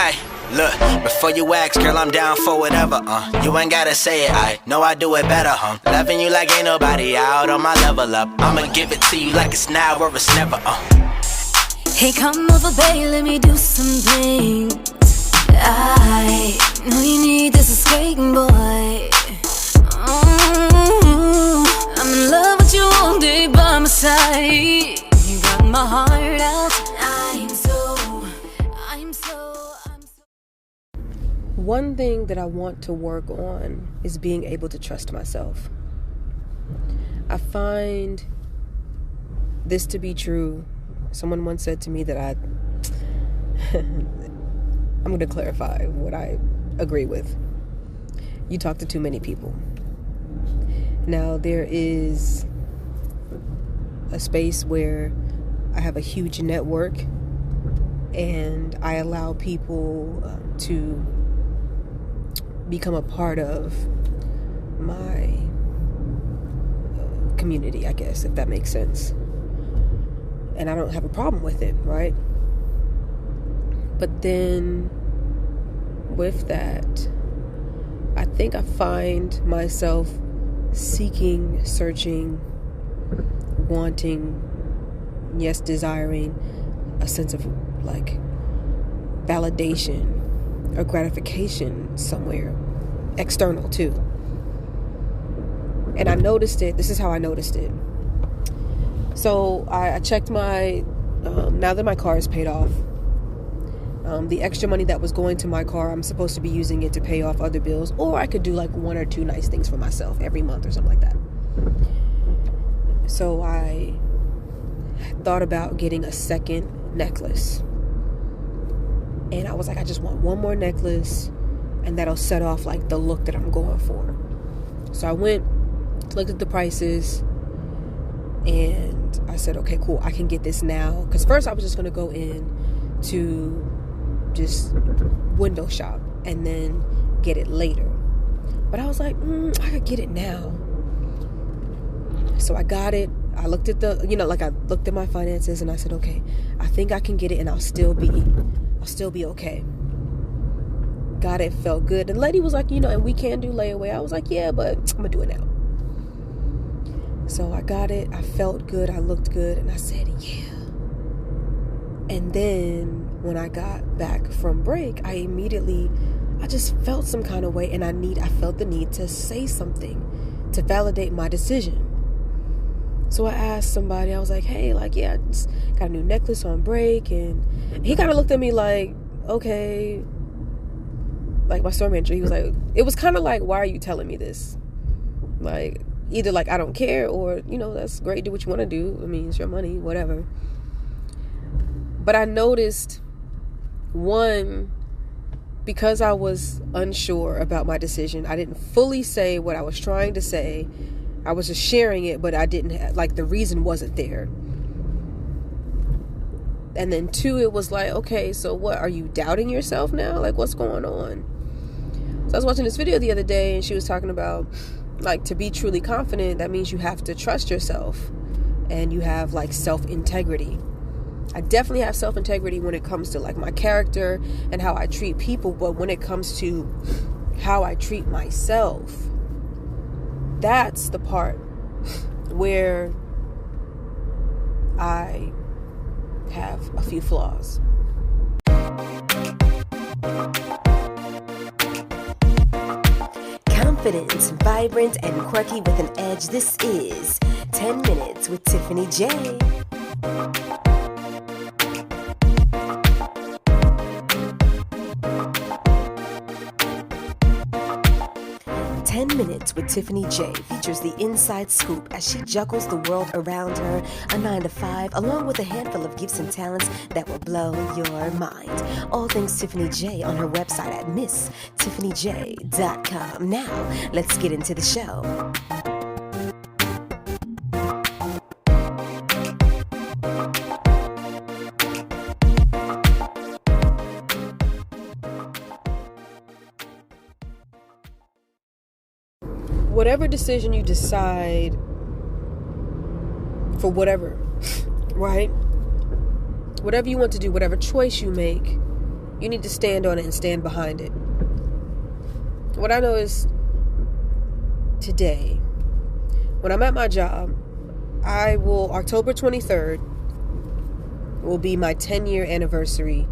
Ay, look, before you ask, girl, I'm down for whatever, You ain't gotta say it, I know I do it better, Loving you like ain't nobody out on my level up. I'ma give it to you like it's now or it's never, Hey, come over, babe, let me do something. I know you need this escape, boy. I'm in love with you all day by my side. You got my heart out. I'm so. One thing that I want to work on is being able to trust myself. I find this to be true. Someone once said to me that I'm going to clarify what I agree with. You talk to too many people. Now, there is a space where I have a huge network and I allow people to become a part of my community, I guess, if that makes sense. And I don't have a problem with it, right? But then with that, I think I find myself seeking, searching, wanting, yes, desiring a sense of like validation or gratification somewhere external too. And I noticed it. This is how I noticed it. So I checked my, now that my car is paid off, the extra money that was going to my car, I'm supposed to be using it to pay off other bills, or I could do like one or two nice things for myself every month or something like that. So I thought about getting a second necklace. And I was like, I just want one more necklace and that'll set off like the look that I'm going for. So I went, looked at the prices, and I said, okay, cool, I can get this now. Because first I was just going to go in to just window shop and then get it later. But I was like, I could get it now. So I got it. I looked at I looked at my finances and I said, okay, I think I can get it and I'll still be okay. Got it, felt good. And the lady was like, and we can do layaway. I was like, yeah, but I'm gonna do it now. So I got it, I felt good, I looked good, and I said, yeah. And then when I got back from break, I just felt some kind of way, and I felt the need to say something to validate my decision. So I asked somebody, I was like, hey, I just got a new necklace on break, and he kind of looked at me like, okay, like my store manager, he was like, it was kind of like, why are you telling me this? Like, either like, I don't care, or, that's great, do what you want to do. I mean, it's your money, whatever. But I noticed, one, because I was unsure about my decision, I didn't fully say what I was trying to say. I was just sharing it, but I didn't, the reason wasn't there. And then two, it was like, okay, so what, are you doubting yourself now? Like, what's going on? So I was watching this video the other day, and she was talking about, to be truly confident, that means you have to trust yourself, and you have, self-integrity. I definitely have self-integrity when it comes to, my character and how I treat people, but when it comes to how I treat myself, that's the part where I have a few flaws. Confident, vibrant, and quirky with an edge, this is 10 Minutes with Tiffany J. 10 Minutes with Tiffany J features the inside scoop as she juggles the world around her, a 9-to-5, along with a handful of gifts and talents that will blow your mind. All things Tiffany J on her website at MissTiffanyJ.com. Now, let's get into the show. Whatever decision you decide for whatever, right? Whatever you want to do, whatever choice you make, you need to stand on it and stand behind it. What I know is today, when I'm at my job, October 23rd will be my 10-year anniversary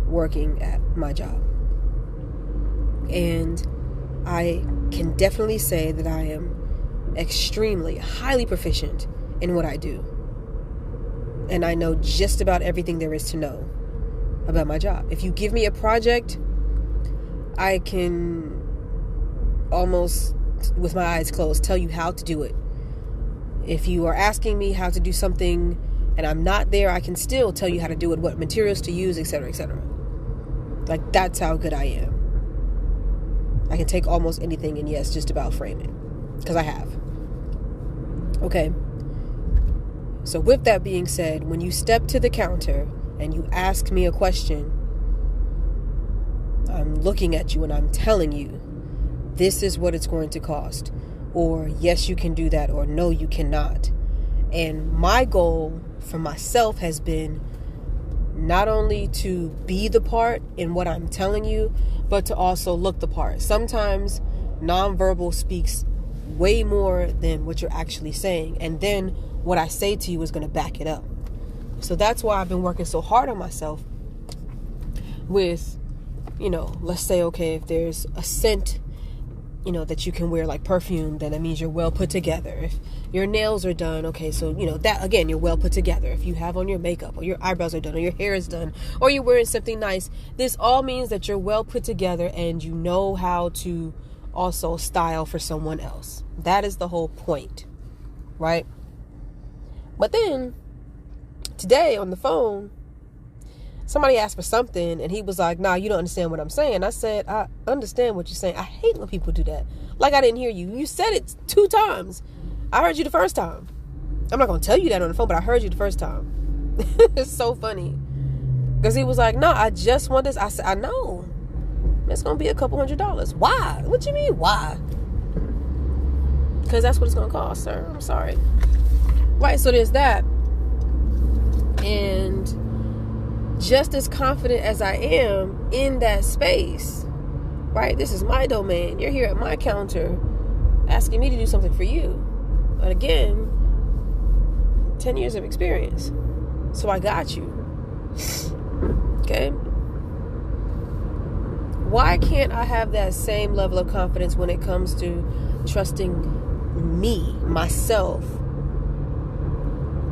working at my job. And I can definitely say that I am extremely, highly proficient in what I do. And I know just about everything there is to know about my job. If you give me a project, I can almost, with my eyes closed, tell you how to do it. If you are asking me how to do something and I'm not there, I can still tell you how to do it, what materials to use, etc., etc. Like, that's how good I am. I can take almost anything and, yes, just about frame it. Because I have. Okay. So with that being said, when you step to the counter and you ask me a question, I'm looking at you and I'm telling you, this is what it's going to cost. Or, yes, you can do that. Or, no, you cannot. And my goal for myself has been not only to be the part in what I'm telling you, but to also look the part. Sometimes nonverbal speaks way more than what you're actually saying. And then what I say to you is going to back it up. So that's why I've been working so hard on myself with, let's say, okay, if there's a scent, that you can wear like perfume, then that means you're well put together. If your nails are done, okay, so, that, again, you're well put together. If you have on your makeup, or your eyebrows are done, or your hair is done, or you're wearing something nice, this all means that you're well put together and you know how to also style for someone else. That is the whole point, right? But then, today on the phone, somebody asked for something and he was like, nah, you don't understand what I'm saying. I said, I understand what you're saying. I hate when people do that. Like I didn't hear you. You said it 2 times. I heard you the first time. I'm not going to tell you that on the phone, but I heard you the first time. It's so funny. Because he was like, no, I just want this. I said, I know. It's going to be a couple $100. Why? What you mean, why? Because that's what it's going to cost, sir. I'm sorry. Right, so there's that. And just as confident as I am in that space, right? This is my domain. You're here at my counter asking me to do something for you. But again, 10 years of experience. So I got you. Okay? Why can't I have that same level of confidence when it comes to trusting me, myself,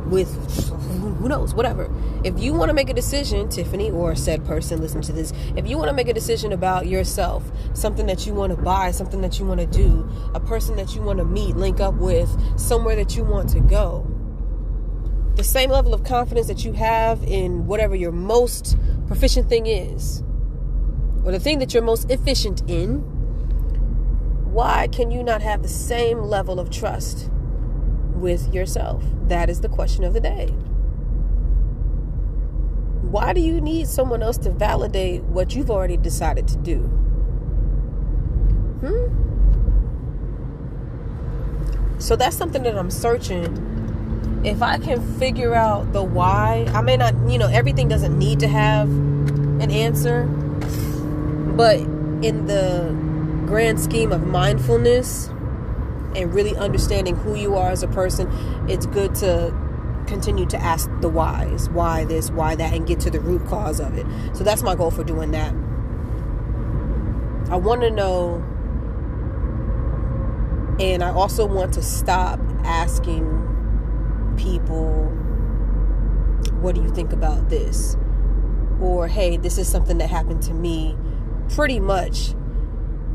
with who knows, whatever. If you want to make a decision, Tiffany, or said person, listen to this. If you want to make a decision about yourself, something that you want to buy, something that you want to do, a person that you want to meet, link up with, somewhere that you want to go, the same level of confidence that you have in whatever your most proficient thing is, or the thing that you're most efficient in, why can you not have the same level of trust with yourself? That is the question of the day. Why do you need someone else to validate what you've already decided to do? So that's something that I'm searching. If I can figure out the why, I may not, everything doesn't need to have an answer, but in the grand scheme of mindfulness and really understanding who you are as a person, it's good to continue to ask the whys. Why this, why that, and get to the root cause of it. So that's my goal for doing that. I want to know, and I also want to stop asking people, what do you think about this? Or, hey, this is something that happened to me, pretty much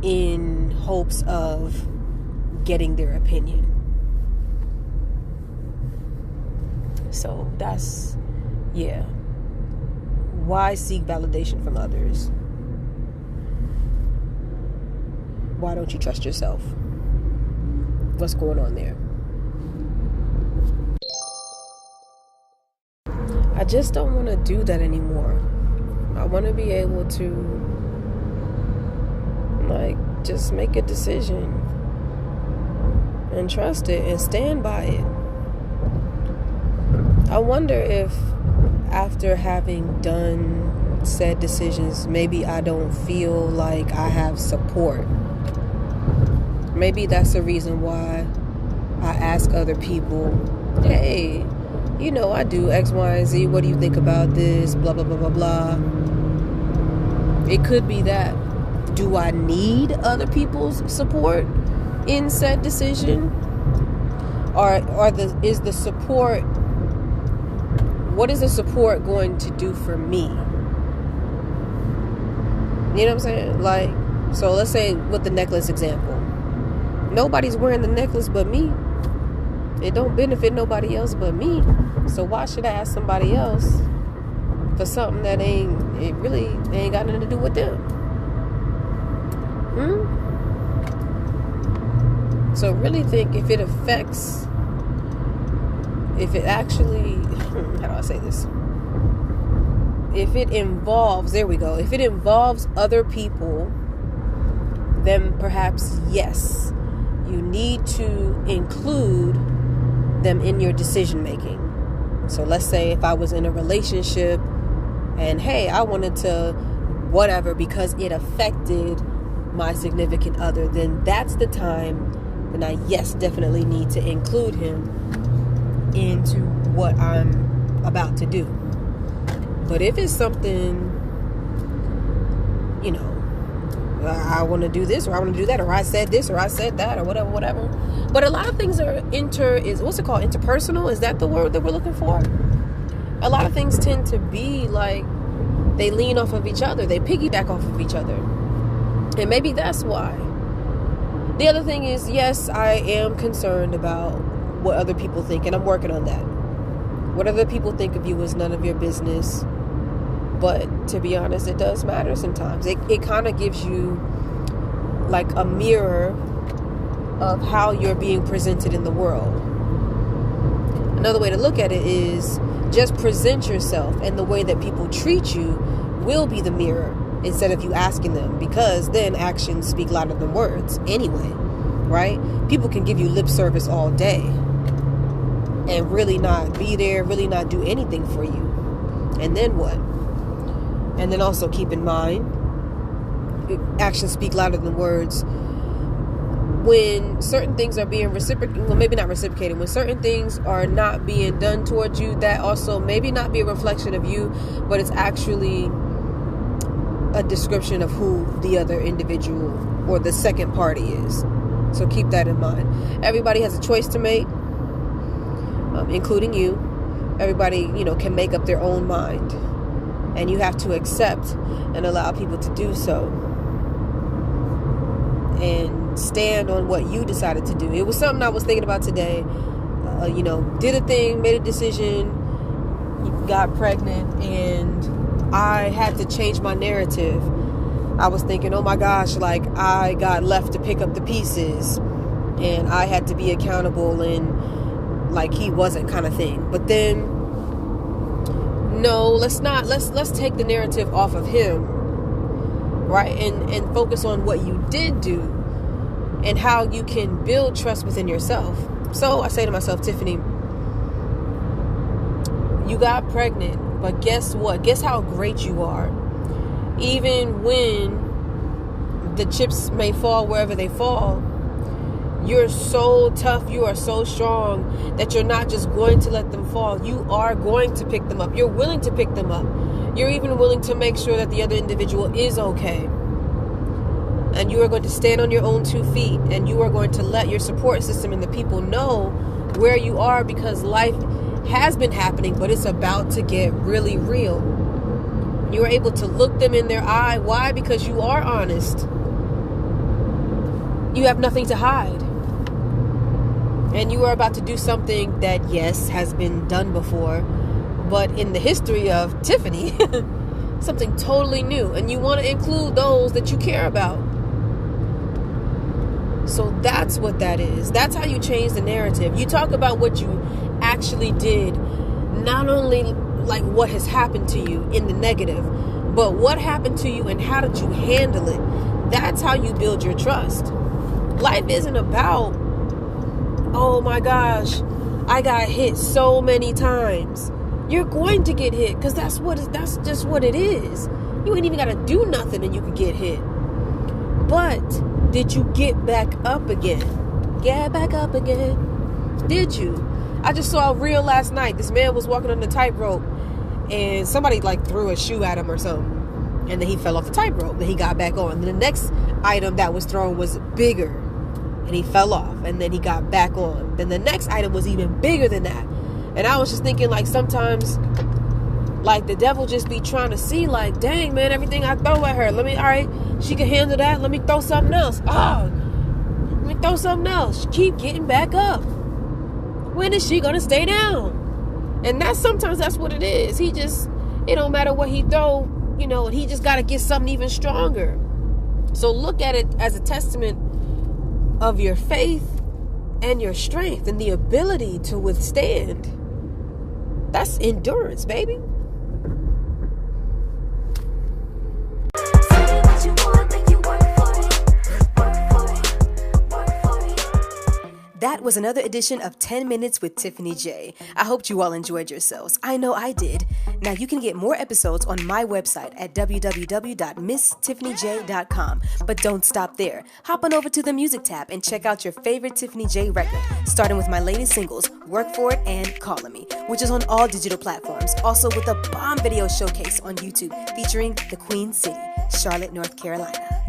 in hopes of getting their opinion. So that's, why seek validation from others? Why don't you trust yourself? What's going on there? I just don't want to do that anymore. I want to be able to just make a decision and trust it and stand by it. I wonder if after having done said decisions, maybe I don't feel like I have support. Maybe that's the reason why I ask other people, hey, I do X, Y, and Z. What do you think about this? Blah, blah, blah, blah, blah. It could be that. Do I need other people's support in said decision? Is the support, what is the support going to do for me? You know what I'm saying? Like, so let's say with the necklace example. Nobody's wearing the necklace but me. It don't benefit nobody else but me. So why should I ask somebody else for something that ain't got nothing to do with them? So really think if it actually, how do I say this? If it involves other people, then perhaps yes, you need to include them in your decision making. So let's say if I was in a relationship and hey, I wanted to whatever because it affected my significant other, then that's the time then I definitely need to include him into what I'm about to do. But if it's something, I want to do this or I want to do that, or I said this or I said that, or whatever. But a lot of things are what's it called? Interpersonal? Is that the word that we're looking for? A lot of things tend to be like they lean off of each other. They piggyback off of each other. And maybe that's why. The other thing is, yes, I am concerned about what other people think, and I'm working on that. What other people think of you is none of your business. But to be honest, it does matter sometimes. It kind of gives you like a mirror of how you're being presented in the world. Another way to look at it is just present yourself, and the way that people treat you will be the mirror instead of you asking them, because then actions speak louder than words anyway, right? People can give you lip service all day and really not be there, really not do anything for you. And then what? And then also keep in mind, actions speak louder than words. When certain things are being reciprocated, well, maybe not reciprocated, when certain things are not being done towards you, that also maybe not be a reflection of you, but it's actually a description of who the other individual or the second party is. So keep that in mind. Everybody has a choice to make, including you. Everybody, can make up their own mind. And you have to accept and allow people to do so. And stand on what you decided to do. It was something I was thinking about today. Did a thing, made a decision, got pregnant, and I had to change my narrative. I was thinking, oh my gosh, like I got left to pick up the pieces and I had to be accountable and like he wasn't, kind of thing. But then no, let's take the narrative off of him, right? And focus on what you did do and how you can build trust within yourself. So I say to myself, Tiffany, you got pregnant, but guess what? Guess how great you are. Even when the chips may fall wherever they fall, you're so tough, you are so strong that you're not just going to let them fall. You are going to pick them up. You're willing to pick them up. You're even willing to make sure that the other individual is okay. And you are going to stand on your own 2 feet, and you are going to let your support system and the people know where you are, because life has been happening, but it's about to get really real. You are able to look them in their eye. Why? Because you are honest. You have nothing to hide. And you are about to do something that, yes, has been done before, but in the history of Tiffany, something totally new. And you want to include those that you care about. So that's what that is. That's how you change the narrative. You talk about what you actually did, not only like what has happened to you in the negative, but what happened to you and how did you handle it. That's how you build your trust. Life isn't about, oh my gosh, I got hit so many times. you're going to get hit, because that's just what it is. You ain't even got to do nothing and you can get hit. But did you get back up again? Get back up again. Did you? I just saw a reel last night. This man was walking on the tightrope and somebody like threw a shoe at him or something. And then he fell off the tightrope. Then he got back on. Then the next item that was thrown was bigger. And he fell off. And then he got back on. Then the next item was even bigger than that. And I was just thinking, like, sometimes, like, the devil just be trying to see, like, dang, man, everything I throw at her. All right, she can handle that. Let me throw something else. Let me throw something else. She keep getting back up. When is she going to stay down? And sometimes that's what it is. It don't matter what he throw, and he just got to get something even stronger. So look at it as a testament of your faith and your strength and the ability to withstand. That's endurance, baby. That was another edition of 10 Minutes with Tiffany J. I hoped you all enjoyed yourselves. I know I did. Now you can get more episodes on my website at www.misstiffanyj.com. But don't stop there. Hop on over to the music tab and check out your favorite Tiffany J record, starting with my latest singles, Work For It and Callin' Me, which is on all digital platforms. Also with a bomb video showcase on YouTube featuring the Queen City, Charlotte, North Carolina.